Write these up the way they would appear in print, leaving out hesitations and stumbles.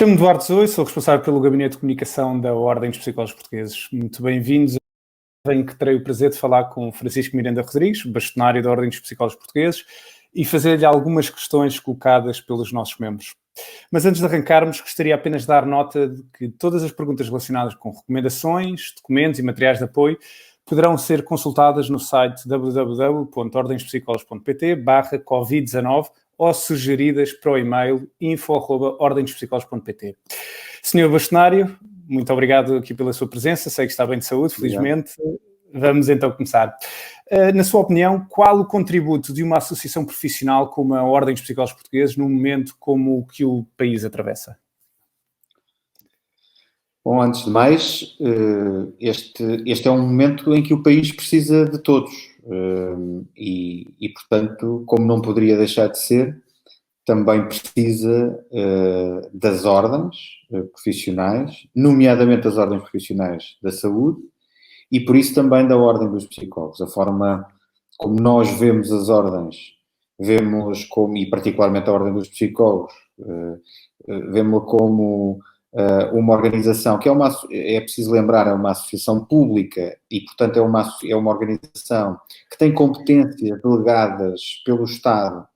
Chamo-me Duarte Zoe, sou responsável pelo Gabinete de Comunicação da Ordem dos Psicólogos Portugueses. Muito bem-vindos. Venho que terei o prazer de falar com Francisco Miranda Rodrigues, bastonário da Ordem dos Psicólogos Portugueses, e fazer-lhe algumas questões colocadas pelos nossos membros. Mas antes de arrancarmos, gostaria apenas de dar nota de que todas as perguntas relacionadas com recomendações, documentos e materiais de apoio poderão ser consultadas no site www.ordenspsicólogos.pt/covid19 ou sugeridas para o e-mail info@ordendospsicólogos.pt. Senhor bastonário, muito obrigado aqui pela sua presença. Sei que está bem de saúde, felizmente. Obrigado. Vamos então começar. Na sua opinião, qual o contributo de uma associação profissional como a Ordem dos Psicólogos Portugueses num momento como o que o país atravessa? Bom, antes de mais, este é um momento em que o país precisa de todos e, portanto, como não poderia deixar de ser, também precisa das ordens profissionais, nomeadamente das ordens profissionais da saúde, e por isso também da Ordem dos Psicólogos. A forma como nós vemos as ordens, vemos como, e particularmente a Ordem dos Psicólogos, vemos-la como uma organização que é preciso lembrar, é uma associação pública e, portanto, é uma organização que tem competências delegadas pelo Estado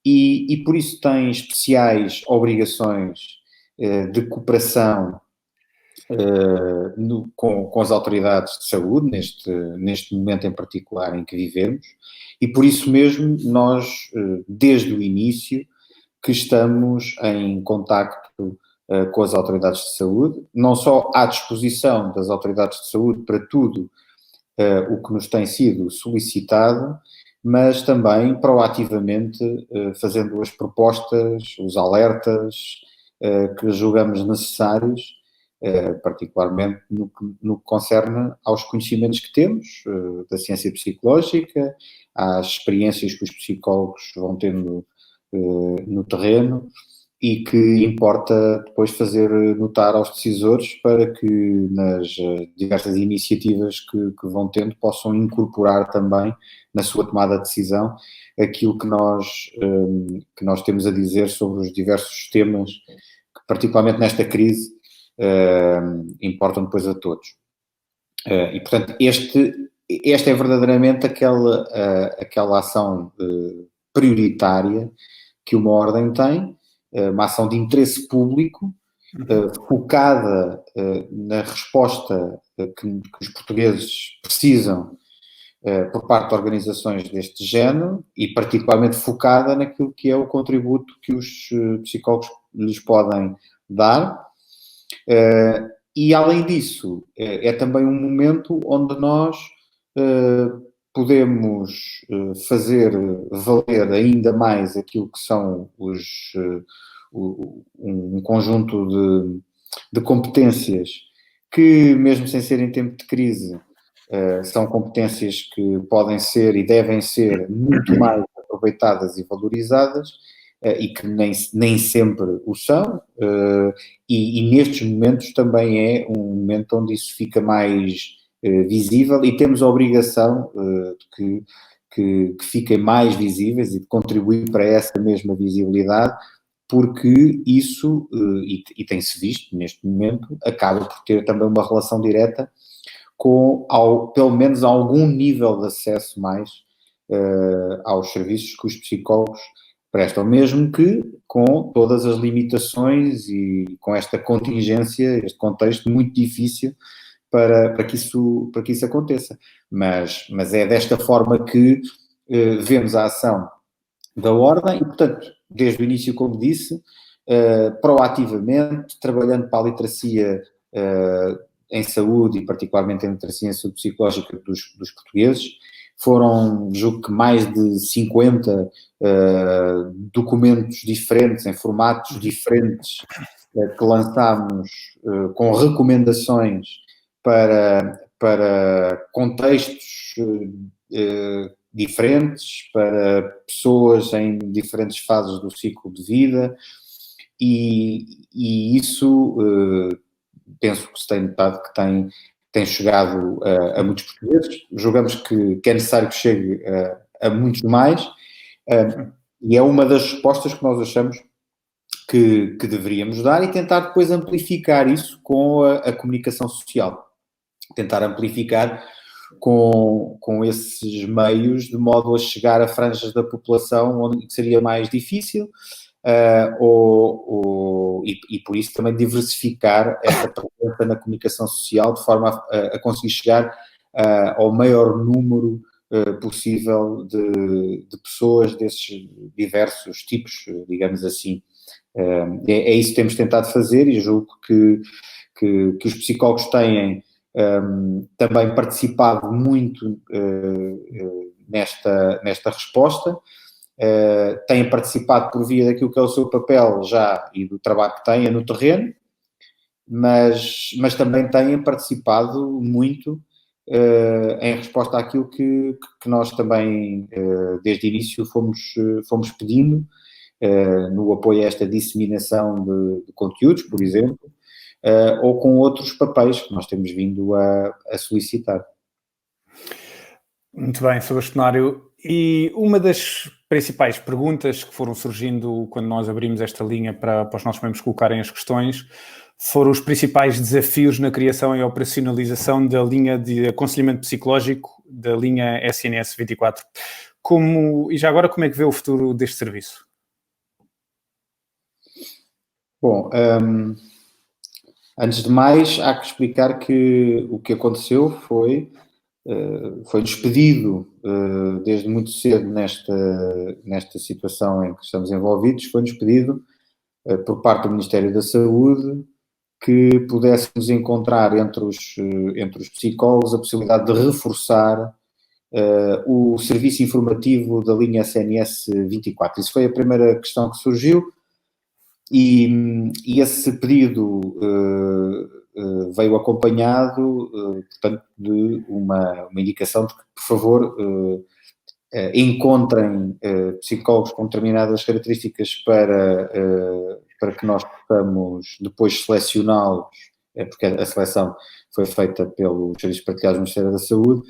e por isso tem especiais obrigações de cooperação com as autoridades de saúde, neste momento em particular em que vivemos, e por isso mesmo nós, desde o início, que estamos em contacto com as autoridades de saúde, não só à disposição das autoridades de saúde para tudo o que nos tem sido solicitado, mas também proativamente fazendo as propostas, os alertas que julgamos necessários, particularmente no que concerne aos conhecimentos que temos da ciência psicológica, às experiências que os psicólogos vão tendo no terreno e que importa depois fazer notar aos decisores para que nas diversas iniciativas que vão tendo possam incorporar também na sua tomada de decisão aquilo que nós temos a dizer sobre os diversos temas que, particularmente nesta crise, importam depois a todos. E, portanto, esta é verdadeiramente aquela ação prioritária que uma ordem tem, uma ação de interesse público, focada na resposta que os portugueses precisam por parte de organizações deste género e particularmente focada naquilo que é o contributo que os psicólogos lhes podem dar. E, além disso, é também um momento onde nós podemos fazer valer ainda mais aquilo que são um conjunto de competências que, mesmo sem ser em tempo de crise, são competências que podem ser e devem ser muito mais aproveitadas e valorizadas, e que nem sempre o são, e nestes momentos também é um momento onde isso fica mais visível e temos a obrigação de que fiquem mais visíveis e de contribuir para essa mesma visibilidade, porque isso, e tem-se visto neste momento, acaba por ter também uma relação direta com, pelo menos, algum nível de acesso mais aos serviços que os psicólogos prestam, mesmo que com todas as limitações e com esta contingência, este contexto muito difícil para que isso aconteça. Mas é desta forma que vemos a ação da Ordem e, portanto, desde o início, como disse, proativamente, trabalhando para a literacia em saúde e particularmente em literacia em saúde psicológica dos portugueses. Foram, julgo que mais de 50 documentos diferentes, em formatos diferentes, que lançámos com recomendações para contextos diferentes, para pessoas em diferentes fases do ciclo de vida, e isso penso que se tem notado que tem chegado a muitos portugueses. Julgamos que é necessário que chegue a muitos mais, e é uma das respostas que nós achamos que deveríamos dar e tentar depois amplificar isso com a comunicação social. Tentar amplificar com esses meios de modo a chegar a franjas da população onde seria mais difícil e por isso também diversificar essa presença na comunicação social de forma a conseguir chegar ao maior número possível de pessoas desses diversos tipos, digamos assim. É isso que temos tentado fazer e julgo que os psicólogos têm também participado muito nesta resposta, têm participado por via daquilo que é o seu papel já e do trabalho que têm no terreno, mas também têm participado muito em resposta àquilo que nós também, desde o início, fomos pedindo, no apoio a esta disseminação de conteúdos, por exemplo, ou com outros papéis que nós temos vindo a solicitar. Muito bem, Sr. Bastonário. E uma das principais perguntas que foram surgindo quando nós abrimos esta linha para os nossos membros colocarem as questões foram os principais desafios na criação e operacionalização da linha de aconselhamento psicológico, da linha SNS 24. E já agora, como é que vê o futuro deste serviço? Bom, antes de mais, há que explicar que o que aconteceu foi-nos pedido, desde muito cedo nesta situação em que estamos envolvidos, foi-nos pedido, por parte do Ministério da Saúde, que pudéssemos encontrar entre os psicólogos a possibilidade de reforçar o serviço informativo da linha SNS 24. Isso foi a primeira questão que surgiu. E esse pedido veio acompanhado, portanto, de uma indicação de que, por favor, encontrem psicólogos com determinadas características para que nós possamos depois selecioná-los, porque a seleção foi feita pelos Serviços Partilhados do Ministério da Saúde,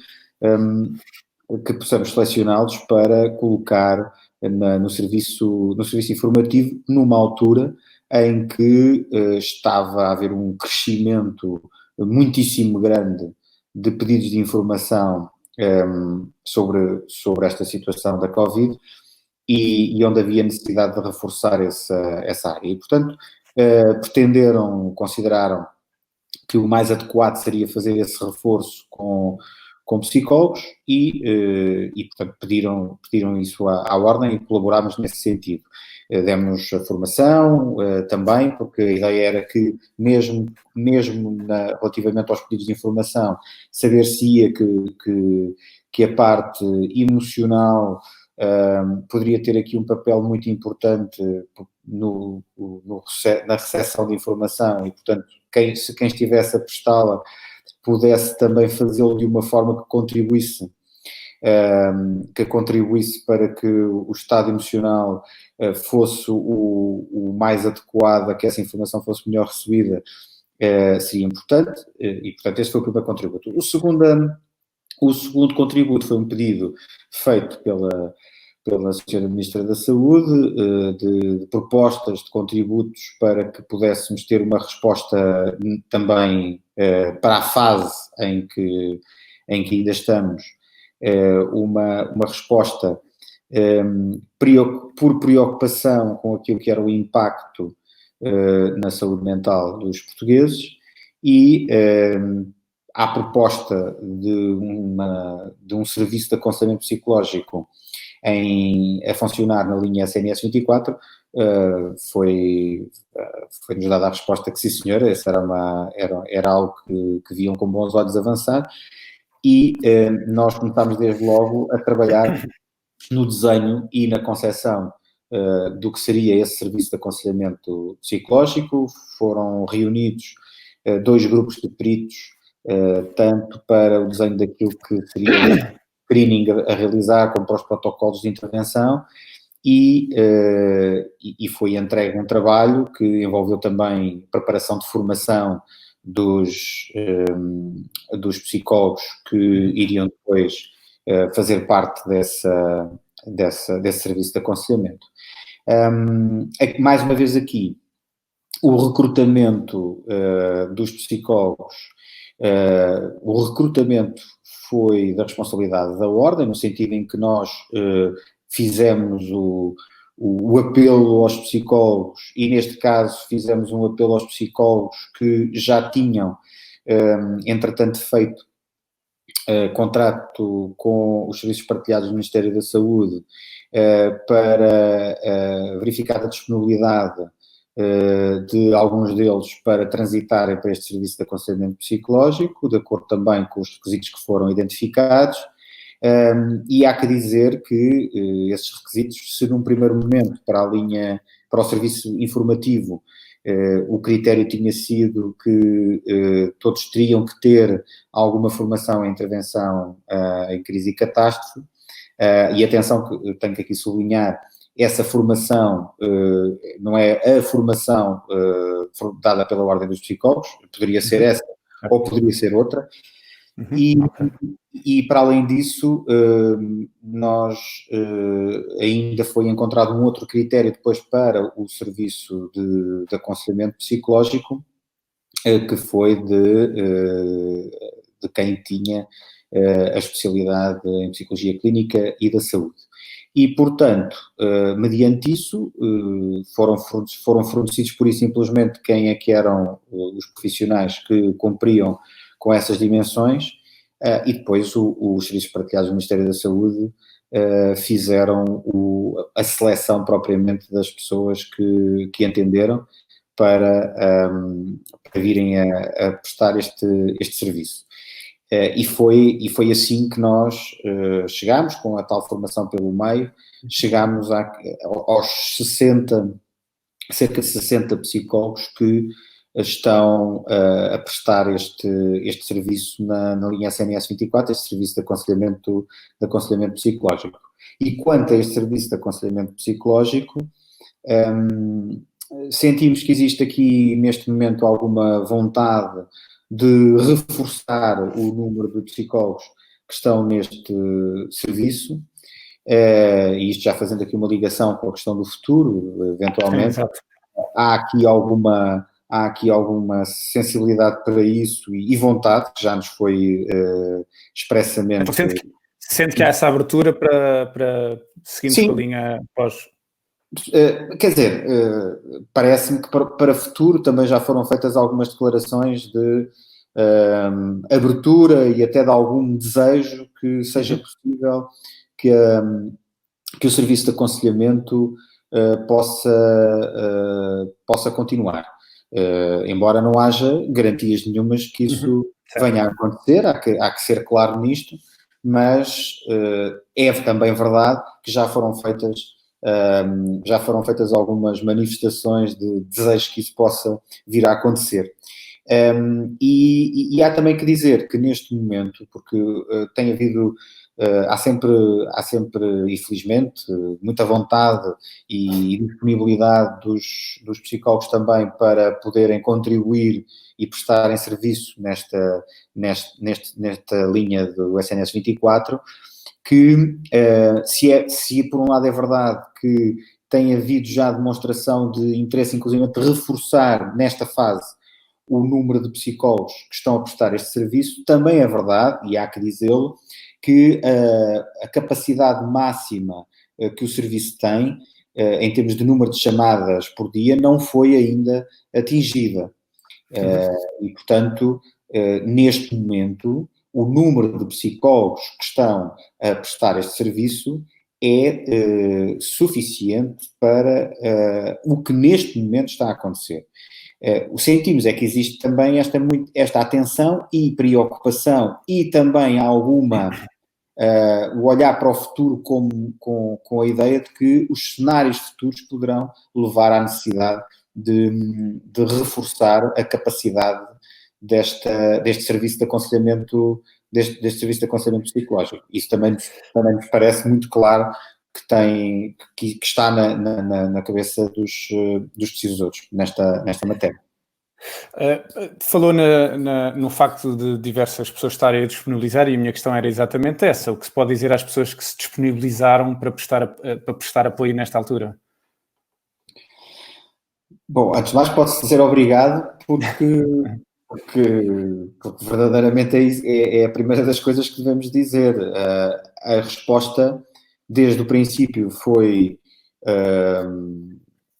que possamos selecioná-los para colocar no serviço informativo numa altura em que estava a haver um crescimento muitíssimo grande de pedidos de informação sobre esta situação da Covid e onde havia necessidade de reforçar essa área. E, portanto, consideraram que o mais adequado seria fazer esse reforço com psicólogos e portanto, pediram isso à Ordem e colaborámos nesse sentido. Demos a formação também, porque a ideia era que, mesmo relativamente aos pedidos de informação, saber-se-ia que a parte emocional poderia ter aqui um papel muito importante na recepção de informação e, portanto, quem estivesse a prestá-la pudesse também fazê-lo de uma forma que contribuísse para que o estado emocional fosse o mais adequado, a que essa informação fosse melhor recebida, seria importante, e portanto esse foi o primeiro contributo. O segundo contributo foi um pedido feito pela Sra. Ministra da Saúde, de propostas de contributos para que pudéssemos ter uma resposta também para a fase em que ainda estamos, uma resposta por preocupação com aquilo que era o impacto na saúde mental dos portugueses e à proposta de um serviço de aconselhamento psicológico a funcionar na linha SNS 24, foi-nos dada a resposta que sim, senhora, essa era algo que viam com bons olhos avançar, e nós começámos desde logo a trabalhar no desenho e na concepção do que seria esse serviço de aconselhamento psicológico. Foram reunidos 2 grupos de peritos, tanto para o desenho daquilo que seria screening a realizar, como para os protocolos de intervenção, e foi entregue um trabalho que envolveu também preparação de formação dos psicólogos que iriam depois fazer parte desse serviço de aconselhamento. Mais uma vez aqui, o recrutamento dos psicólogos, o recrutamento foi da responsabilidade da Ordem, no sentido em que nós fizemos o apelo aos psicólogos e, neste caso, fizemos um apelo aos psicólogos que já tinham, entretanto, feito contrato com os serviços partilhados do Ministério da Saúde para verificar a disponibilidade de alguns deles para transitarem para este serviço de aconselhamento psicológico, de acordo também com os requisitos que foram identificados, e há que dizer que esses requisitos, se num primeiro momento para o serviço informativo, o critério tinha sido que todos teriam que ter alguma formação em intervenção em crise e catástrofe, e atenção que tenho que aqui sublinhar, essa formação não é a formação dada pela Ordem dos Psicólogos, poderia ser essa ou poderia ser outra, e para além disso, nós ainda foi encontrado um outro critério depois para o serviço de aconselhamento psicológico, que foi de quem tinha a especialidade em psicologia clínica e da saúde. E, portanto, mediante isso, foram fornecidos pura e simplesmente quem é que eram os profissionais que cumpriam com essas dimensões, e depois os serviços partilhados do Ministério da Saúde fizeram a seleção propriamente das pessoas que entenderam para virem a prestar este serviço. E foi assim que nós chegámos, com a tal formação pelo meio, chegámos aos cerca de 60 psicólogos que estão a prestar este serviço na linha SNS 24, este serviço de aconselhamento psicológico. E quanto a este serviço de aconselhamento psicológico, sentimos que existe aqui, neste momento, alguma vontade de reforçar o número de psicólogos que estão neste serviço, e isto já fazendo aqui uma ligação com a questão do futuro, eventualmente. Há aqui alguma sensibilidade para isso e vontade, que já nos foi expressamente... Então, sente que há essa abertura para seguirmos com a linha pós... Quer dizer, parece-me que para futuro também já foram feitas algumas declarações de abertura e até de algum desejo que seja possível que o serviço de aconselhamento possa continuar. Embora não haja garantias nenhumas que isso venha a acontecer, há que ser claro nisto, mas é também verdade que já foram feitas algumas manifestações de desejo que isso possa vir a acontecer. E há também que dizer que neste momento, porque tem havido, há sempre, infelizmente, muita vontade e disponibilidade dos psicólogos também para poderem contribuir e prestarem serviço nesta linha do SNS 24, que se por um lado é verdade que tem havido já demonstração de interesse, inclusive, de reforçar nesta fase o número de psicólogos que estão a prestar este serviço, também é verdade, e há que dizê-lo, que a capacidade máxima que o serviço tem, em termos de número de chamadas por dia, não foi ainda atingida. E, portanto, neste momento, o número de psicólogos que estão a prestar este serviço é suficiente para o que neste momento está a acontecer. O que sentimos é que existe também esta atenção e preocupação e também alguma o olhar para o futuro com a ideia de que os cenários futuros poderão levar à necessidade de reforçar a capacidade deste serviço de aconselhamento, deste serviço de aconselhamento psicológico. Isso também nos parece muito claro que está na cabeça dos decisores nesta matéria. Falou no facto de diversas pessoas estarem a disponibilizar, e a minha questão era exatamente essa: o que se pode dizer às pessoas que se disponibilizaram para prestar apoio nesta altura? Bom, antes de mais pode-se dizer obrigado porque verdadeiramente é a primeira das coisas que devemos dizer. A resposta, desde o princípio, foi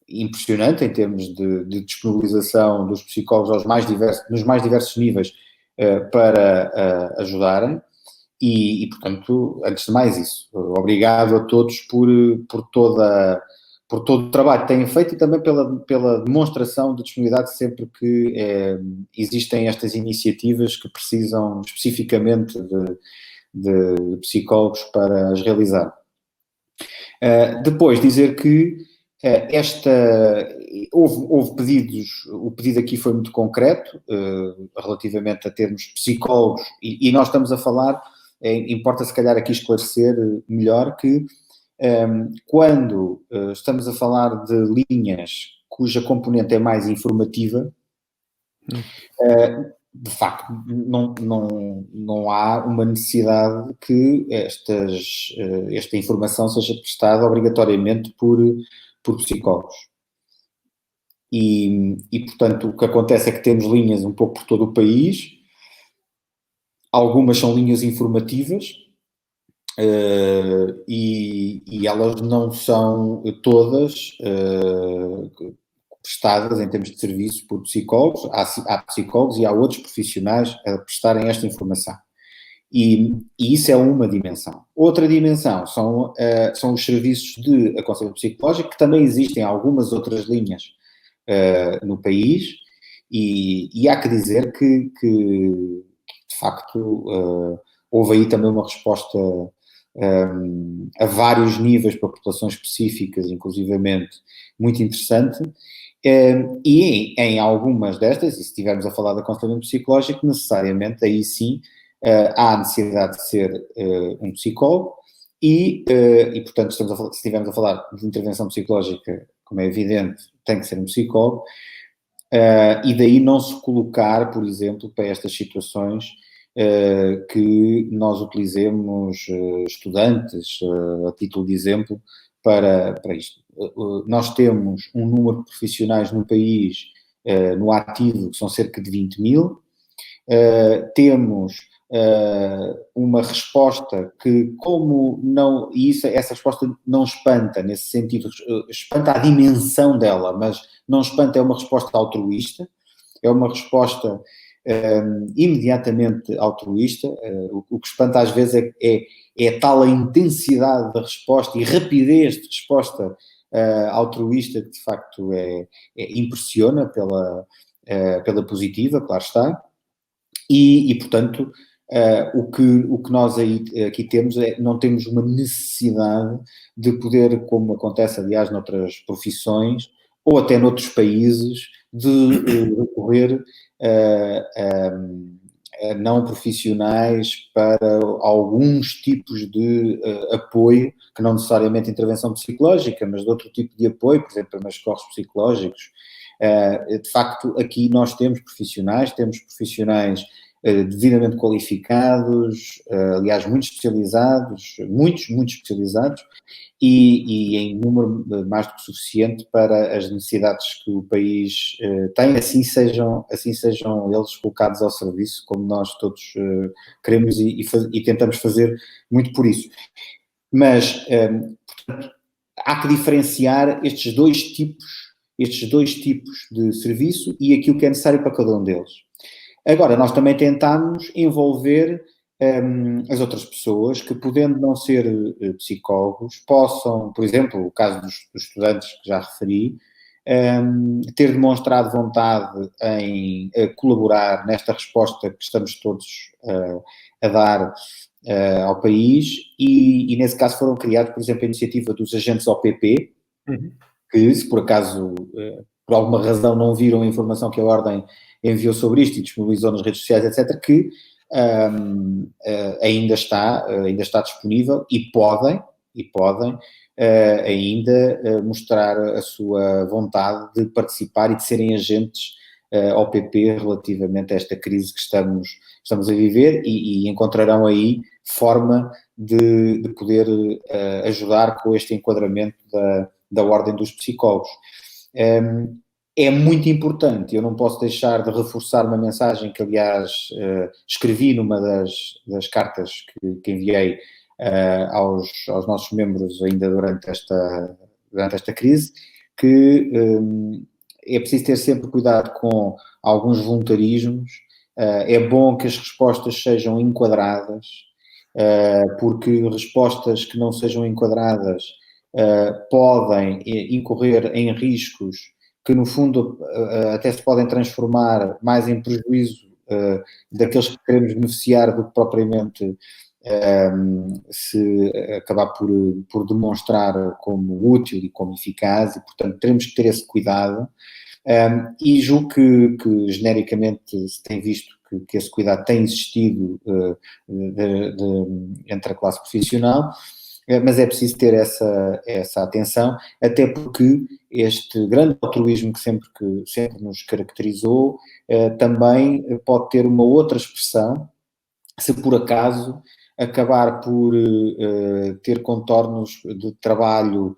impressionante em termos de disponibilização dos psicólogos nos mais diversos níveis para ajudarem. E, portanto, antes de mais isso, obrigado a todos por todo o trabalho que têm feito e também pela demonstração de disponibilidade sempre que existem estas iniciativas que precisam especificamente de psicólogos para as realizar. Depois, dizer que houve pedidos, o pedido aqui foi muito concreto, relativamente a termos psicólogos, e nós estamos a falar, importa se calhar aqui esclarecer melhor que quando estamos a falar de linhas cuja componente é mais informativa, de facto não há uma necessidade que esta informação seja prestada obrigatoriamente por psicólogos. E, portanto, o que acontece é que temos linhas um pouco por todo o país, algumas são linhas informativas, e elas não são todas prestadas em termos de serviço por psicólogos. Há psicólogos e há outros profissionais a prestarem esta informação. E isso é uma dimensão. Outra dimensão são os serviços de aconselhamento psicológico, que também existem algumas outras linhas no país, e há que dizer que de facto, houve aí também uma resposta a vários níveis para populações específicas, inclusivamente, muito interessante. E em algumas destas, e se estivermos a falar de aconselhamento psicológico, necessariamente aí sim há a necessidade de ser um psicólogo e portanto, se estivermos a falar de intervenção psicológica, como é evidente, tem que ser um psicólogo, e daí não se colocar, por exemplo, para estas situações que nós utilizemos estudantes, a título de exemplo, para isto. Nós temos um número de profissionais no país, no ativo, que são cerca de 20 mil. Temos uma resposta que, como não, e essa resposta não espanta nesse sentido, espanta a dimensão dela, mas não espanta, é uma resposta altruísta, é uma resposta imediatamente altruísta. O que espanta às vezes é tal a intensidade da resposta e rapidez de resposta altruísta que de facto impressiona pela positiva, claro está, e portanto o que nós aqui temos não temos uma necessidade de poder, como acontece aliás noutras profissões ou até noutros países, de recorrer a não profissionais para alguns tipos de apoio, que não necessariamente intervenção psicológica, mas de outro tipo de apoio, por exemplo, para socorros psicológicos. De facto, aqui nós temos profissionais devidamente qualificados, aliás, muito especializados, muito especializados, e em número mais do que suficiente para as necessidades que o país tem, assim sejam eles colocados ao serviço, como nós todos queremos e tentamos fazer muito por isso. Mas, portanto, há que diferenciar estes dois tipos de serviço e aquilo que é necessário para cada um deles. Agora, nós também tentámos envolver as outras pessoas que, podendo não ser psicólogos, possam, por exemplo, o caso dos estudantes que já referi, ter demonstrado vontade em colaborar nesta resposta que estamos todos a dar ao país, e nesse caso foram criados, por exemplo, a iniciativa dos agentes OPP, que se por acaso, por alguma razão, não viram a informação que a Ordem enviou sobre isto e disponibilizou nas redes sociais, etc., que ainda está disponível e podem ainda mostrar a sua vontade de participar e de serem agentes OPP relativamente a esta crise que estamos a viver, e encontrarão aí forma de poder ajudar com este enquadramento da Ordem dos Psicólogos. é muito importante. Eu não posso deixar de reforçar uma mensagem que, aliás, escrevi numa das cartas que enviei aos nossos membros ainda durante esta crise, que é preciso ter sempre cuidado com alguns voluntarismos. É bom que as respostas sejam enquadradas, porque respostas que não sejam enquadradas podem incorrer em riscos que, no fundo, até se podem transformar mais em prejuízo daqueles que queremos beneficiar do que propriamente se acabar por demonstrar como útil e como eficaz, e, portanto, teremos que ter esse cuidado. E julgo que genericamente se tem visto que esse cuidado tem existido entre a classe profissional, mas é preciso ter essa atenção, até porque este grande altruísmo que sempre nos caracterizou também pode ter uma outra expressão, se por acaso acabar por ter contornos de trabalho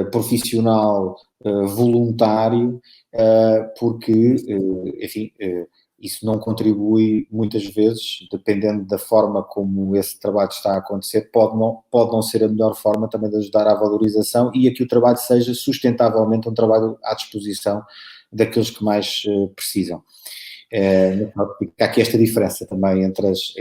profissional voluntário, porque, enfim, isso não contribui muitas vezes, dependendo da forma como esse trabalho está a acontecer, pode não ser a melhor forma também de ajudar à valorização e a que o trabalho seja sustentavelmente um trabalho à disposição daqueles que mais precisam. Há aqui esta diferença também entre as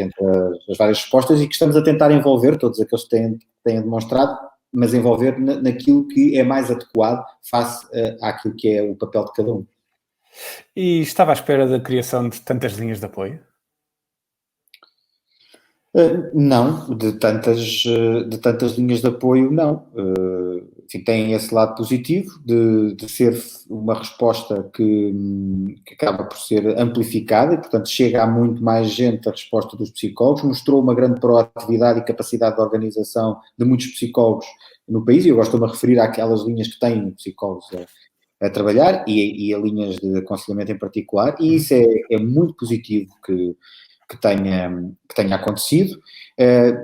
várias respostas, e que estamos a tentar envolver todos aqueles que têm demonstrado, mas envolver naquilo que é mais adequado face àquilo que é o papel de cada um. E estava à espera da criação de tantas linhas de apoio? Não, de tantas linhas de apoio, não. Enfim, tem esse lado positivo de ser uma resposta que acaba por ser amplificada e, portanto, chega a muito mais gente a resposta dos psicólogos, mostrou uma grande proatividade e capacidade de organização de muitos psicólogos no país, e eu gosto de me referir àquelas linhas que têm psicólogos a trabalhar e a linhas de aconselhamento em particular, e isso é muito positivo que tenha acontecido,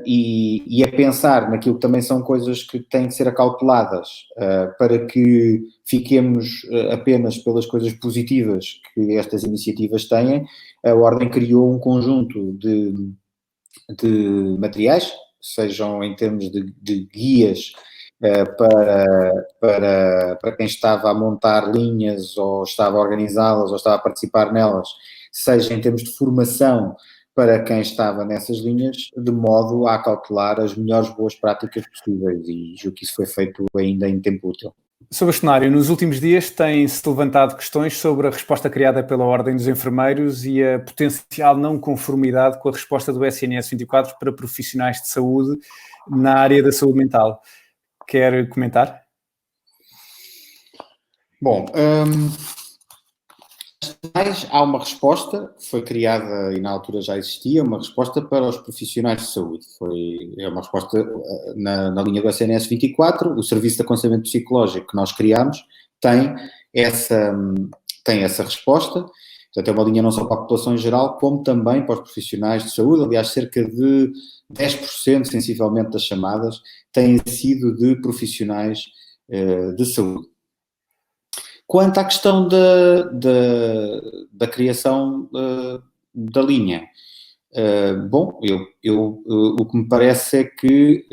e a pensar naquilo que também são coisas que têm que ser acauteladas para que fiquemos apenas pelas coisas positivas que estas iniciativas têm. A Ordem criou um conjunto de materiais, sejam em termos de guias para quem estava a montar linhas ou estava a organizá-las ou estava a participar nelas, seja em termos de formação para quem estava nessas linhas, de modo a acautelar as melhores boas práticas possíveis, e julgo que isso foi feito ainda em tempo útil. Sr. Bastonário, nos últimos dias têm-se levantado questões sobre a resposta criada pela Ordem dos Enfermeiros e a potencial não conformidade com a resposta do SNS 24 para profissionais de saúde na área da saúde mental. Quer comentar? Bom, há uma resposta, foi criada e na altura já existia, uma resposta para os profissionais de saúde. É uma resposta na linha do SNS 24, o Serviço de Aconselhamento Psicológico que nós criámos tem essa resposta. Portanto, é uma linha não só para a população em geral, como também para os profissionais de saúde. Aliás, cerca de 10%, sensivelmente, das chamadas têm sido de profissionais de saúde. Quanto à questão da criação da linha, bom, o que me parece é que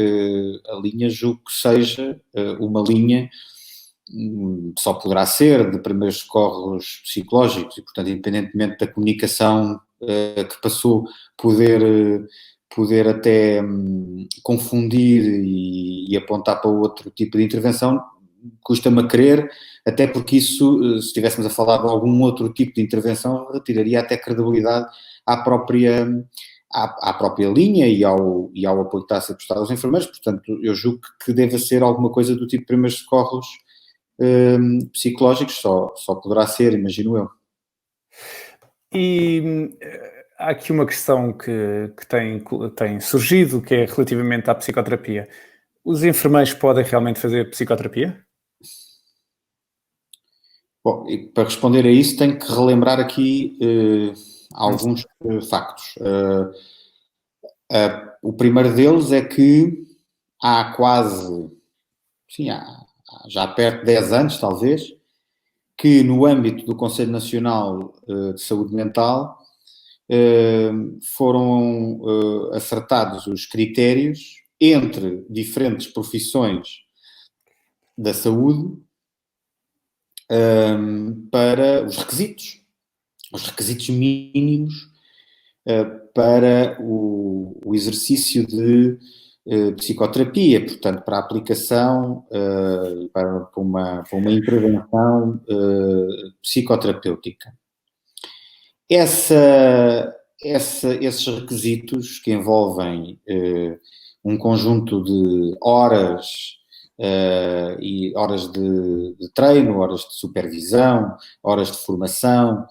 a linha, julgo que seja uma linha, só poderá ser de primeiros socorros psicológicos, e, portanto, independentemente da comunicação que passou, poder até confundir e apontar para outro tipo de intervenção, custa-me a crer, até porque isso, se estivéssemos a falar de algum outro tipo de intervenção, retiraria até credibilidade à própria linha e ao apoio que está a ser prestado aos enfermeiros. Portanto, eu julgo que deve ser alguma coisa do tipo de primeiros socorros psicológicos, só poderá ser, imagino eu. E há aqui uma questão que tem surgido, que é relativamente à psicoterapia. Os enfermeiros podem realmente fazer psicoterapia? Bom, e para responder a isso tenho que relembrar aqui alguns factos. O primeiro deles é que há quase, sim, já perto de 10 anos talvez, que no âmbito do Conselho Nacional de Saúde Mental foram acertados os critérios entre diferentes profissões da saúde para os requisitos mínimos para o exercício de psicoterapia, portanto, para a aplicação, para uma intervenção psicoterapêutica. Esses requisitos que envolvem um conjunto de horas e horas de treino, horas de supervisão, horas de formação,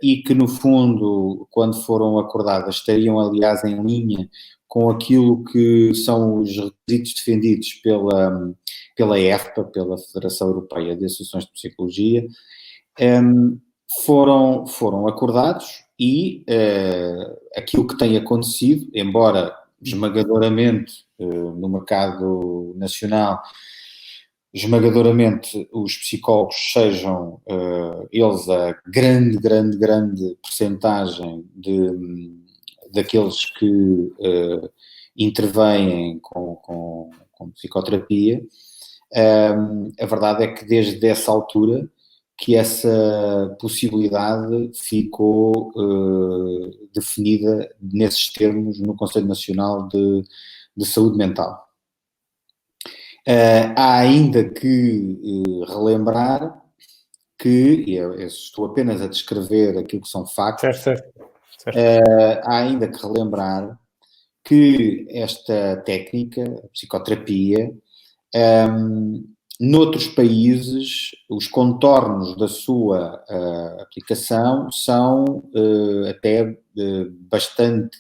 e que, no fundo, quando foram acordadas, estariam, aliás, em linha com aquilo que são os requisitos defendidos pela EFPA, pela Federação Europeia de Associações de Psicologia, foram acordados e aquilo que tem acontecido, embora esmagadoramente no mercado nacional, esmagadoramente os psicólogos sejam eles a grande percentagem daqueles que intervêm com psicoterapia, a verdade é que desde essa altura que essa possibilidade ficou definida nesses termos no Conselho Nacional de Saúde Mental. Há ainda que relembrar que, e eu estou apenas a descrever aquilo que são factos, certo. Há ainda que relembrar que esta técnica, a psicoterapia, noutros países, os contornos da sua aplicação são até bastante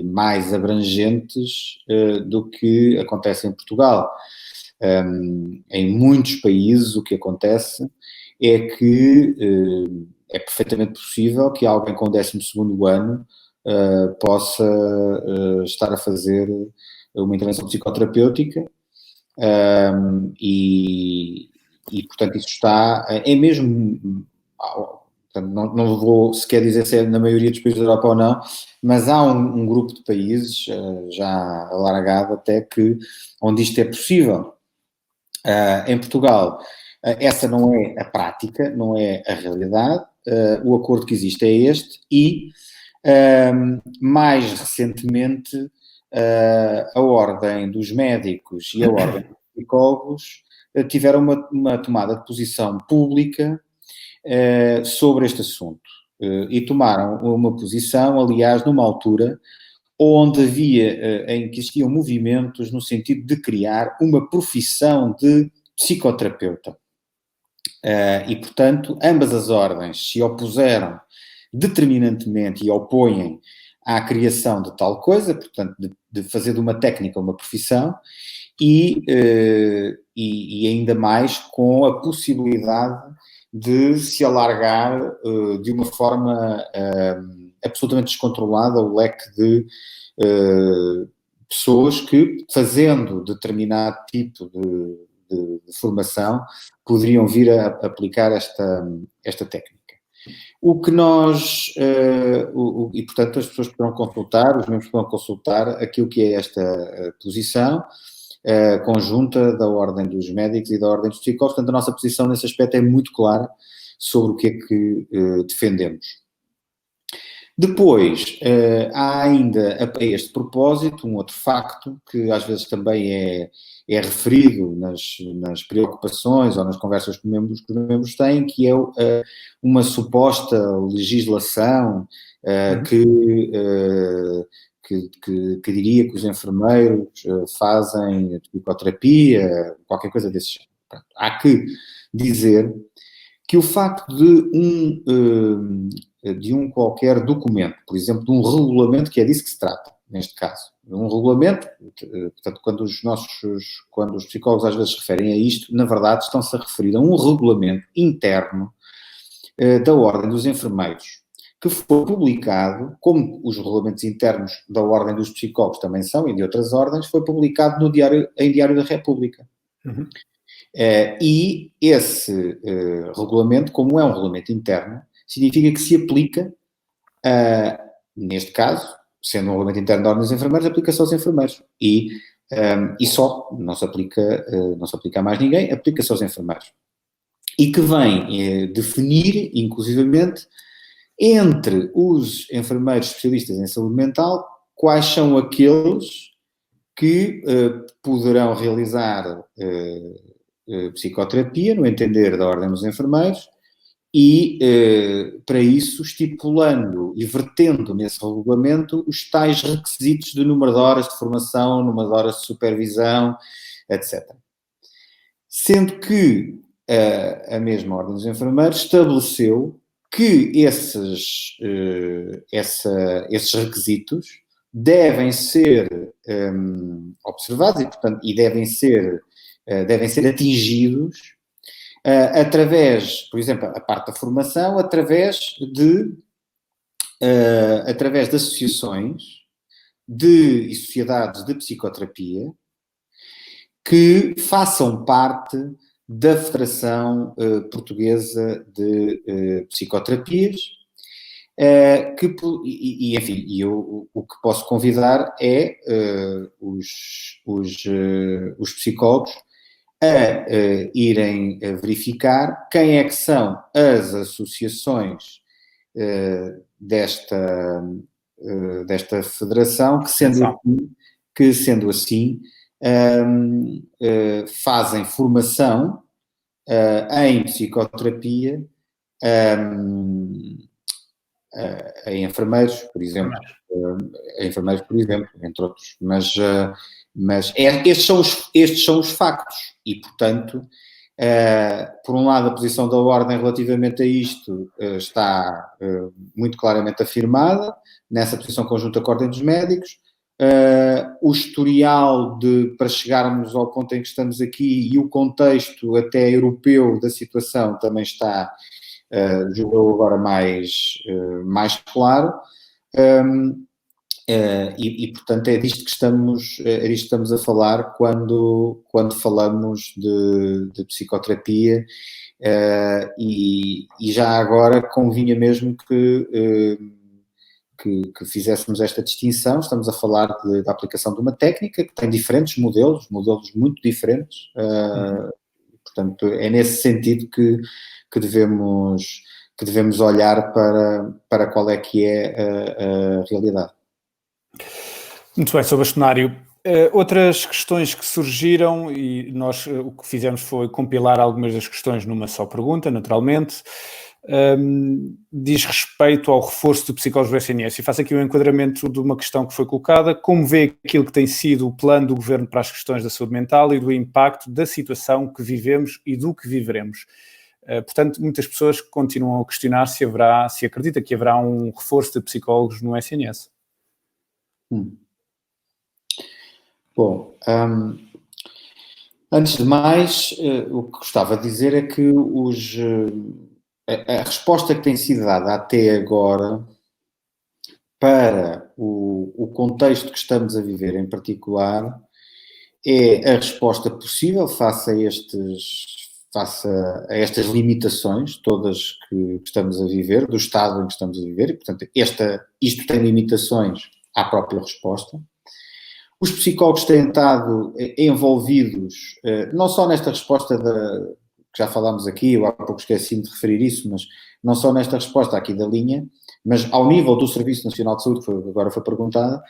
mais abrangentes do que acontece em Portugal. Em muitos países o que acontece é que é perfeitamente possível que alguém com 12º ano possa estar a fazer uma intervenção psicoterapêutica e portanto isso está, é mesmo, não vou sequer dizer se é na maioria dos países da Europa ou não, mas há um grupo de países já alargado até que, onde isto é possível. Em Portugal, essa não é a prática, não é a realidade, o acordo que existe é este e, mais recentemente, a Ordem dos Médicos e a Ordem dos Psicólogos tiveram uma tomada de posição pública sobre este assunto e tomaram uma posição, aliás, numa altura onde em que existiam movimentos no sentido de criar uma profissão de psicoterapeuta. E, portanto, ambas as ordens se opuseram determinantemente e opõem à criação de tal coisa, portanto, de fazer de uma técnica uma profissão, e ainda mais com a possibilidade de se alargar de uma forma absolutamente descontrolada o leque de pessoas que, fazendo determinado tipo de formação, poderiam vir a aplicar esta técnica. O que nós, e portanto as pessoas poderão consultar, os membros poderão consultar aquilo que é esta posição conjunta da Ordem dos Médicos e da Ordem dos Psicólogos. Portanto, a nossa posição nesse aspecto é muito clara sobre o que é que defendemos. Depois, há ainda a este propósito um outro facto que às vezes também é referido nas preocupações ou nas conversas que os membros têm, que é uma suposta legislação que diria que os enfermeiros fazem psicoterapia, qualquer coisa desse género. Portanto, há que dizer que o facto de um qualquer documento, por exemplo, de um regulamento, que é disso que se trata, neste caso, um regulamento, portanto, quando os psicólogos às vezes se referem a isto, na verdade estão-se a referir a um regulamento interno da Ordem dos Enfermeiros, que foi publicado, como os regulamentos internos da Ordem dos Psicólogos também são, e de outras ordens, foi publicado em Diário da República. E esse regulamento, como é um regulamento interno, significa que se aplica, neste caso, sendo um regulamento interno da Ordem dos Enfermeiros, aplica-se aos enfermeiros. E só, não se aplica a mais ninguém, aplica-se aos enfermeiros. E que vem definir, inclusivamente, entre os enfermeiros especialistas em saúde mental, quais são aqueles que poderão realizar psicoterapia, no entender da Ordem dos Enfermeiros, e, para isso, estipulando e vertendo nesse regulamento os tais requisitos de número de horas de formação, número de horas de supervisão, etc. Sendo que a mesma Ordem dos Enfermeiros estabeleceu que esses requisitos devem ser observados e devem ser atingidos através, por exemplo, a parte da formação, através de associações e sociedades de psicoterapia que façam parte da Federação Portuguesa de Psicoterapias, enfim, o que posso convidar é os psicólogos a irem verificar quem é que são as associações desta federação que sendo assim fazem formação em psicoterapia a enfermeiros, por exemplo, entre outros. Mas estes são os factos e, portanto, por um lado, a posição da Ordem relativamente a isto está muito claramente afirmada nessa posição conjunta com a Ordem dos Médicos. O historial para chegarmos ao ponto em que estamos aqui e o contexto até europeu da situação também está, julgo agora, mais claro. Portanto, é disto que estamos a falar quando falamos de psicoterapia, e já agora convinha mesmo que fizéssemos esta distinção. Estamos a falar da aplicação de uma técnica que tem diferentes modelos muito diferentes, portanto, é nesse sentido que devemos olhar para qual é que é a realidade. Muito bem, Sr. Bastonário. Outras questões que surgiram, e nós o que fizemos foi compilar algumas das questões numa só pergunta, naturalmente, diz respeito ao reforço do psicólogos do SNS. E faço aqui um enquadramento de uma questão que foi colocada: como vê aquilo que tem sido o plano do Governo para as questões da saúde mental e do impacto da situação que vivemos e do que viveremos? Portanto, muitas pessoas continuam a questionar se acredita que haverá um reforço de psicólogos no SNS. Bom, antes de mais, o que gostava de dizer é que a resposta que tem sido dada até agora para o contexto que estamos a viver em particular é a resposta possível face a estas limitações todas que estamos a viver, do estado em que estamos a viver, e, portanto, isto tem limitações à própria resposta. Os psicólogos têm estado envolvidos, não só nesta resposta que já falámos aqui, eu há pouco esqueci de referir isso, mas não só nesta resposta aqui da linha, mas ao nível do Serviço Nacional de Saúde, que agora foi perguntada,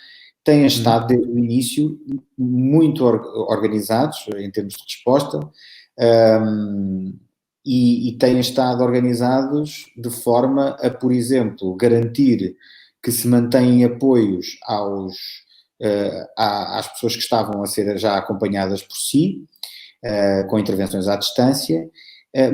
têm estado desde o início muito organizados em termos de resposta, e têm estado organizados de forma a, por exemplo, garantir que se mantêm apoios às pessoas que estavam a ser já acompanhadas por si, com intervenções à distância,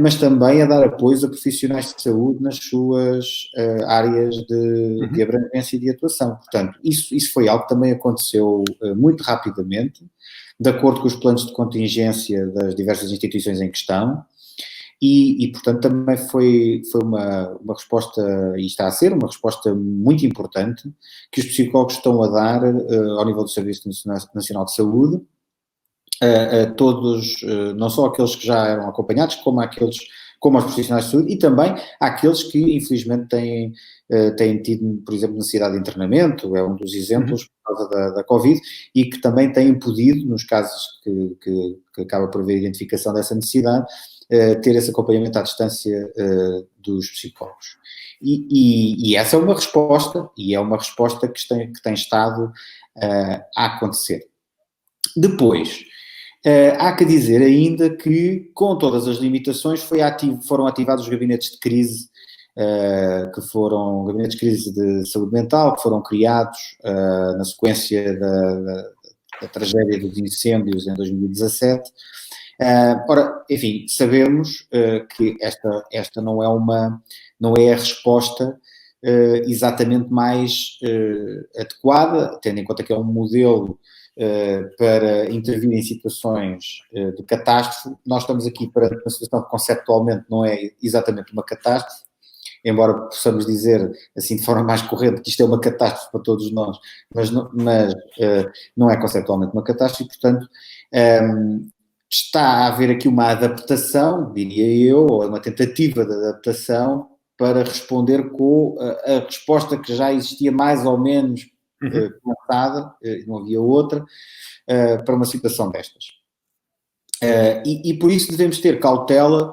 mas também a dar apoios a profissionais de saúde nas suas áreas de abrangência e de atuação. Portanto, isso foi algo que também aconteceu muito rapidamente, de acordo com os planos de contingência das diversas instituições em questão, e portanto, também foi uma resposta, e está a ser uma resposta muito importante, que os psicólogos estão a dar ao nível do Serviço Nacional de Saúde, a todos, não só aqueles que já eram acompanhados, como aos profissionais de saúde e também àqueles que, infelizmente, têm tido, por exemplo, necessidade de internamento, é um dos exemplos por causa da Covid, e que também têm podido, nos casos que acaba por haver identificação dessa necessidade, ter esse acompanhamento à distância dos psicólogos. E essa é uma resposta, e é uma resposta que tem estado a acontecer. Depois, há que dizer ainda que, com todas as limitações, foram ativados os gabinetes de crise, gabinetes de crise de saúde mental, que foram criados na sequência da tragédia dos incêndios em 2017. Ora, enfim, sabemos que esta não é a resposta exatamente mais adequada, tendo em conta que é um modelo para intervir em situações de catástrofe. Nós estamos aqui perante uma situação que conceptualmente não é exatamente uma catástrofe, embora possamos dizer, assim de forma mais corrente, que isto é uma catástrofe para todos nós, mas não é conceptualmente uma catástrofe, e, portanto, está a haver aqui uma adaptação, diria eu, ou uma tentativa de adaptação para responder com a resposta que já existia mais ou menos pensada, não havia outra, para uma situação destas. E por isso devemos ter cautela.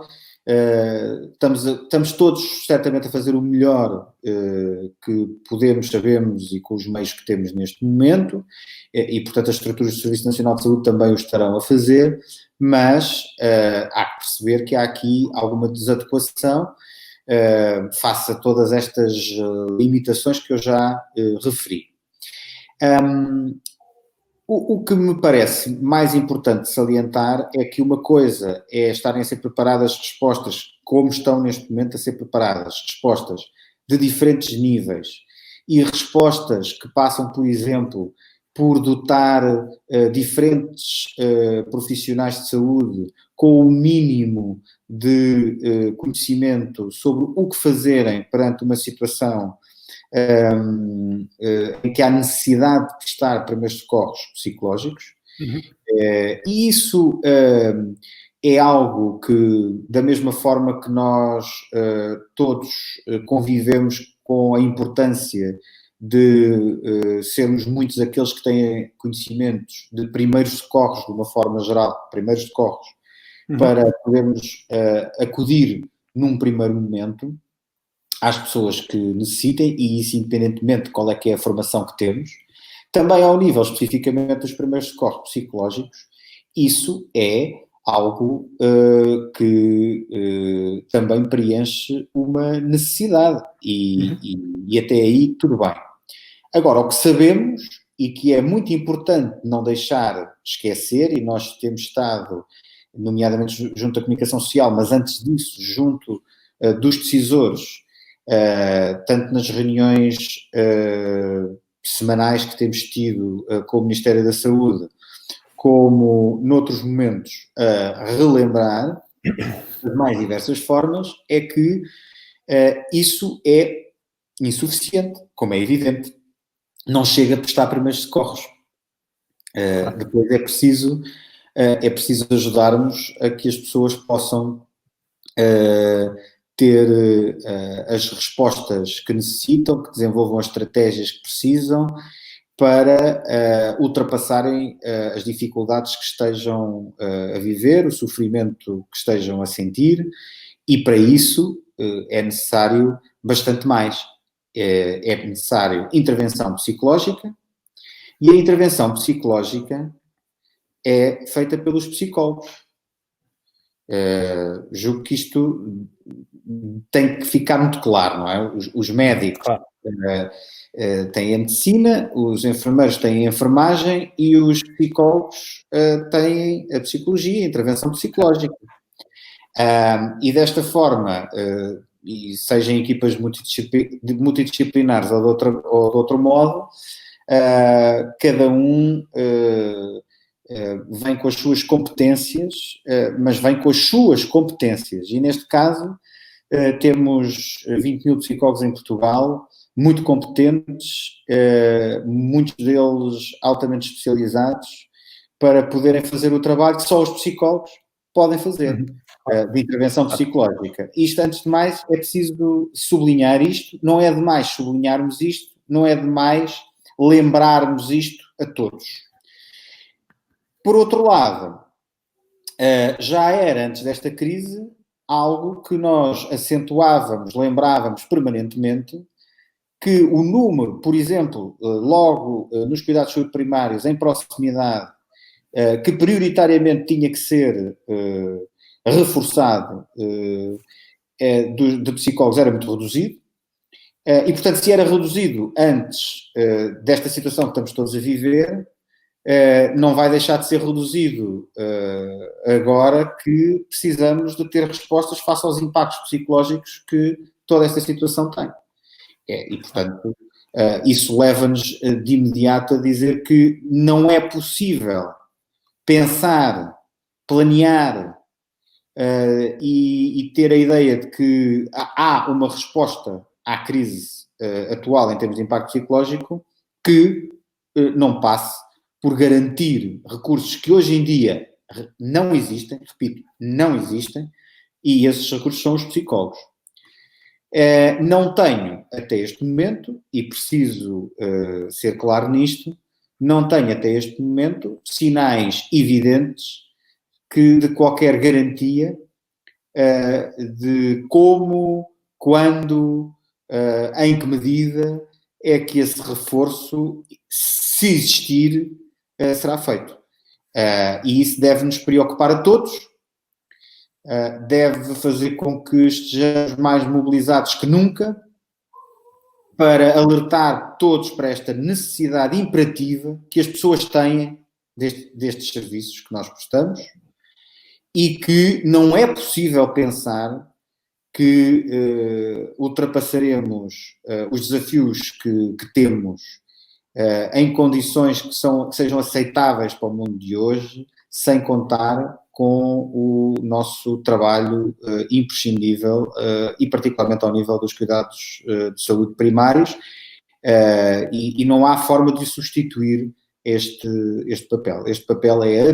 Estamos todos certamente a fazer o melhor que podemos, sabemos, e com os meios que temos neste momento, e portanto as estruturas do Serviço Nacional de Saúde também o estarão a fazer, mas há que perceber que há aqui alguma desadequação face a todas estas limitações que eu já referi. O que me parece mais importante salientar é que uma coisa é estarem a ser preparadas respostas, como estão neste momento a ser preparadas, respostas de diferentes níveis e respostas que passam, por exemplo, por dotar diferentes profissionais de saúde com o mínimo de conhecimento sobre o que fazerem perante uma situação em que há necessidade de prestar primeiros socorros psicológicos. E isso é algo que, da mesma forma que nós todos convivemos com a importância de sermos muitos aqueles que têm conhecimentos de primeiros socorros, de uma forma geral, primeiros socorros, para podermos acudir num primeiro momento às pessoas que necessitem, e isso independentemente de qual é que é a formação que temos. Também ao nível especificamente dos primeiros socorros psicológicos, isso é algo que também preenche uma necessidade e até aí tudo bem. Agora, o que sabemos e que é muito importante não deixar esquecer, e nós temos estado, nomeadamente junto à comunicação social, mas antes disso, junto dos decisores, tanto nas reuniões semanais que temos tido com o Ministério da Saúde, como noutros momentos a relembrar, de mais diversas formas, é que isso é insuficiente, como é evidente. Não chega a prestar primeiros socorros. Depois é preciso ajudarmos a que as pessoas possam ter as respostas que necessitam, que desenvolvam as estratégias que precisam para ultrapassarem as dificuldades que estejam a viver, o sofrimento que estejam a sentir, e para isso é necessário bastante mais. É necessário intervenção psicológica, e a intervenção psicológica é feita pelos psicólogos. Julgo que isto tem que ficar muito claro, não é? Os médicos têm a medicina, os enfermeiros têm a enfermagem e os psicólogos têm a psicologia, a intervenção psicológica. E desta forma, e seja em equipas multidisciplinares ou de outro modo, cada um vem com as suas competências, mas vem com as suas competências. E neste caso, temos 20 mil psicólogos em Portugal, muito competentes, muitos deles altamente especializados, para poderem fazer o trabalho que só os psicólogos podem fazer, de intervenção psicológica. Isto, antes de mais, é preciso sublinhar isto, não é demais sublinharmos isto, não é demais lembrarmos isto a todos. Por outro lado, já era, antes desta crise, algo que nós acentuávamos, lembrávamos permanentemente, que o número, por exemplo, logo nos cuidados de saúde primários, em proximidade, que prioritariamente tinha que ser reforçado de psicólogos, era muito reduzido. E, portanto, se era reduzido antes desta situação que estamos todos a viver, não vai deixar de ser reduzido agora que precisamos de ter respostas face aos impactos psicológicos que toda esta situação tem. E, portanto, isso leva-nos de imediato a dizer que não é possível pensar, planear e ter a ideia de que há uma resposta à crise atual em termos de impacto psicológico que não passe por garantir recursos que hoje em dia não existem, repito, não existem, e esses recursos são os psicólogos. Não tenho, até este momento, e preciso ser claro nisto, não tenho até este momento sinais evidentes de qualquer garantia de como, quando, em que medida é que esse reforço, se existir, será feito. E isso deve nos preocupar a todos, deve fazer com que estejamos mais mobilizados que nunca para alertar todos para esta necessidade imperativa que as pessoas têm destes serviços que nós prestamos e que não é possível pensar que ultrapassaremos os desafios que temos em condições que sejam aceitáveis para o mundo de hoje, sem contar com o nosso trabalho imprescindível e particularmente ao nível dos cuidados de saúde primários, e não há forma de substituir este papel. Este papel é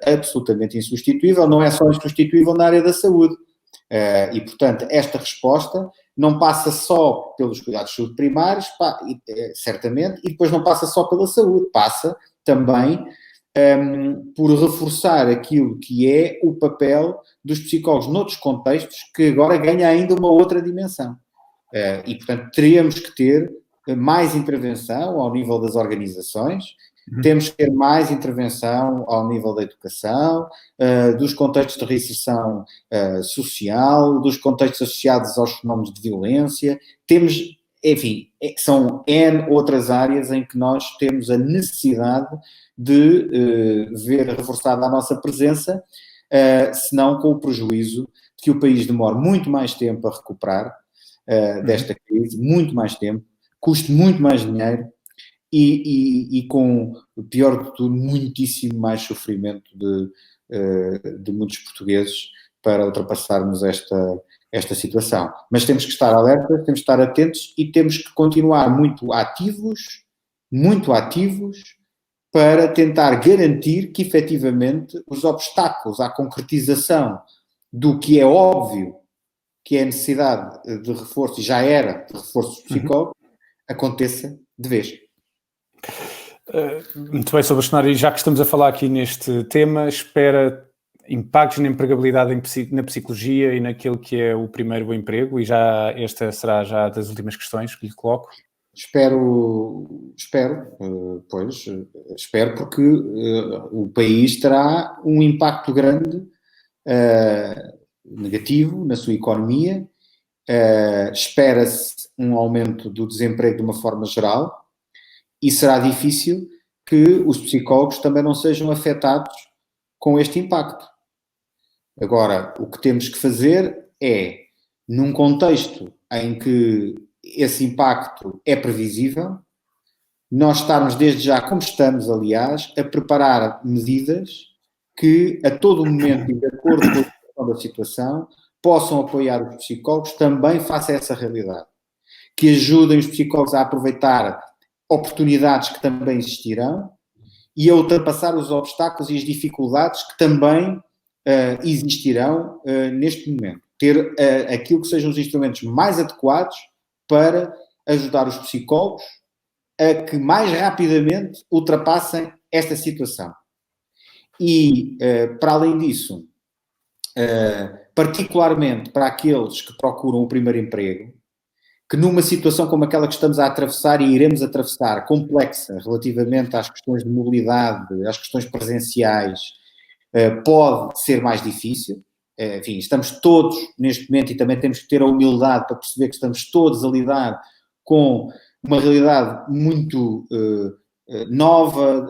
absolutamente insubstituível, não é só insubstituível na área da saúde. E, portanto, esta resposta não passa só pelos cuidados de saúde primários, certamente, e depois não passa só pela saúde, passa também por reforçar aquilo que é o papel dos psicólogos noutros contextos, que agora ganha ainda uma outra dimensão. E, portanto, teríamos que ter mais intervenção ao nível das organizações, temos que ter mais intervenção ao nível da educação, dos contextos de reinserção social, dos contextos associados aos fenómenos de violência. Temos, enfim, são N outras áreas em que nós temos a necessidade de ver reforçada a nossa presença, senão com o prejuízo de que o país demore muito mais tempo a recuperar desta crise, muito mais tempo, custe muito mais dinheiro e com, pior de tudo, muitíssimo mais sofrimento de muitos portugueses para ultrapassarmos esta situação. Mas temos que estar alertas, temos que estar atentos e temos que continuar muito ativos para tentar garantir que, efetivamente, os obstáculos à concretização do que é óbvio que é a necessidade de reforço, e já era de reforço psicólogo, aconteça de vez. Muito bem, Sr. Bastonário, e já que estamos a falar aqui neste tema, espera impactos na empregabilidade na psicologia e naquilo que é o primeiro emprego, e já esta será já das últimas questões que lhe coloco. Espero porque o país terá um impacto grande negativo na sua economia, espera-se um aumento do desemprego de uma forma geral e será difícil que os psicólogos também não sejam afetados com este impacto. Agora, o que temos que fazer é, num contexto em que esse impacto é previsível, nós estarmos desde já, como estamos, aliás, a preparar medidas que, a todo momento e de acordo com a situação, possam apoiar os psicólogos também face a essa realidade. Que ajudem os psicólogos a aproveitar oportunidades que também existirão e a ultrapassar os obstáculos e as dificuldades que também existirão neste momento. Ter aquilo que sejam os instrumentos mais adequados para ajudar os psicólogos a que mais rapidamente ultrapassem esta situação. E, para além disso, particularmente para aqueles que procuram o primeiro emprego, que numa situação como aquela que estamos a atravessar e iremos atravessar, complexa relativamente às questões de mobilidade, às questões presenciais, pode ser mais difícil. Enfim, estamos todos neste momento, e também temos que ter a humildade para perceber que estamos todos a lidar com uma realidade muito nova,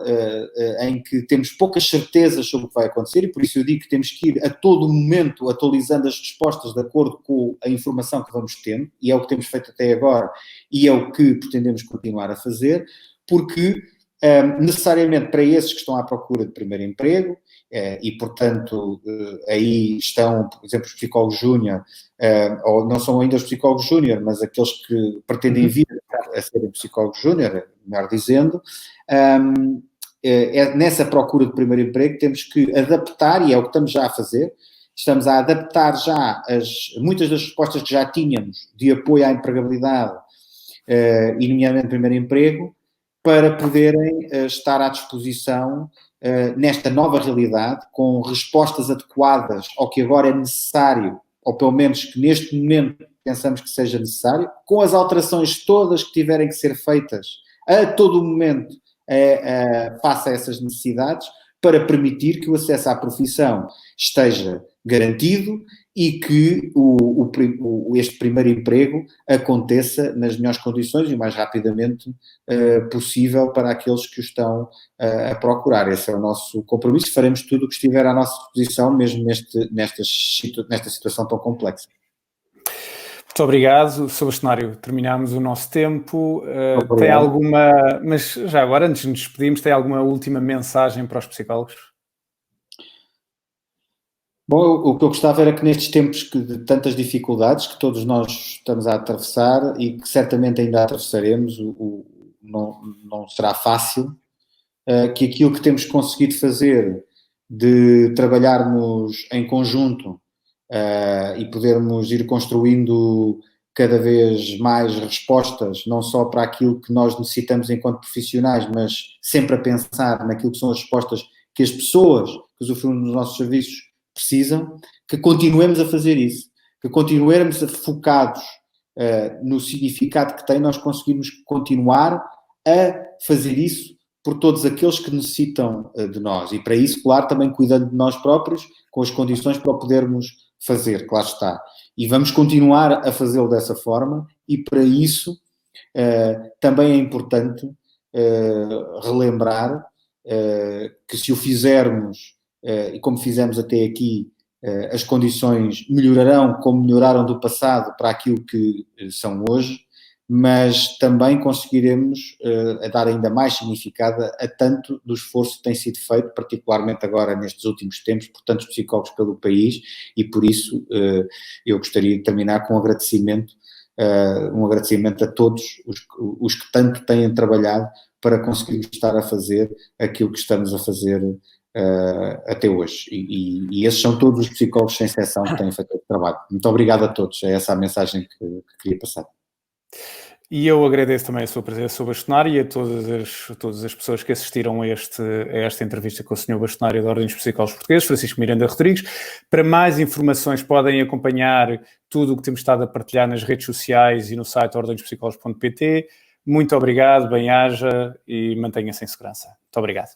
em que temos poucas certezas sobre o que vai acontecer, e por isso eu digo que temos que ir a todo momento atualizando as respostas de acordo com a informação que vamos tendo, e é o que temos feito até agora, e é o que pretendemos continuar a fazer, porque necessariamente para esses que estão à procura de primeiro emprego, e portanto aí estão, por exemplo, os psicólogos júnior, ou não são ainda os psicólogos júnior, mas aqueles que pretendem vir a serem psicólogos júnior, melhor dizendo, nessa procura de primeiro emprego temos que adaptar, e é o que estamos já a fazer, estamos a adaptar já muitas das respostas que já tínhamos de apoio à empregabilidade, e nomeadamente primeiro emprego, para poderem estar à disposição nesta nova realidade, com respostas adequadas ao que agora é necessário, ou pelo menos que neste momento pensamos que seja necessário, com as alterações todas que tiverem que ser feitas a todo momento face a essas necessidades, para permitir que o acesso à profissão esteja garantido e que este primeiro emprego aconteça nas melhores condições e o mais rapidamente possível para aqueles que o estão a procurar. Esse é o nosso compromisso. Faremos tudo o que estiver à nossa disposição, mesmo nesta situação tão complexa. Muito obrigado, Sr. Bastonário. Terminámos o nosso tempo. Tem alguma... Mas já agora, antes de nos despedirmos, tem alguma última mensagem para os psicólogos? Bom, o que eu gostava era que nestes tempos de tantas dificuldades que todos nós estamos a atravessar e que certamente ainda atravessaremos, não será fácil, que aquilo que temos conseguido fazer de trabalharmos em conjunto e podermos ir construindo cada vez mais respostas, não só para aquilo que nós necessitamos enquanto profissionais, mas sempre a pensar naquilo que são as respostas que as pessoas que usufruem dos nossos serviços precisam, que continuemos a fazer isso, que continuemos focados no significado que tem, nós conseguimos continuar a fazer isso por todos aqueles que necessitam de nós. E para isso, claro, também cuidando de nós próprios, com as condições para o podermos fazer, claro está. E vamos continuar a fazê-lo dessa forma, e para isso também é importante relembrar que se o fizermos, e como fizemos até aqui, as condições melhorarão como melhoraram do passado para aquilo que são hoje, mas também conseguiremos dar ainda mais significado a tanto do esforço que tem sido feito, particularmente agora nestes últimos tempos, por tantos psicólogos pelo país, e por isso eu gostaria de terminar com um agradecimento a todos os que tanto têm trabalhado para conseguirmos estar a fazer aquilo que estamos a fazer até hoje, e esses são todos os psicólogos sem exceção que têm feito o trabalho. Muito obrigado a todos, é essa a mensagem que queria passar. E eu agradeço também a sua presença, Sr. Bastonário, e a todas as pessoas que assistiram a esta entrevista com o Sr. Bastonário da Ordem dos Psicólogos Portugueses, Francisco Miranda Rodrigues. Para mais informações podem acompanhar tudo o que temos estado a partilhar nas redes sociais e no site ordemdospsicólogos.pt. Muito obrigado, bem-aja e mantenha-se em segurança. Muito obrigado.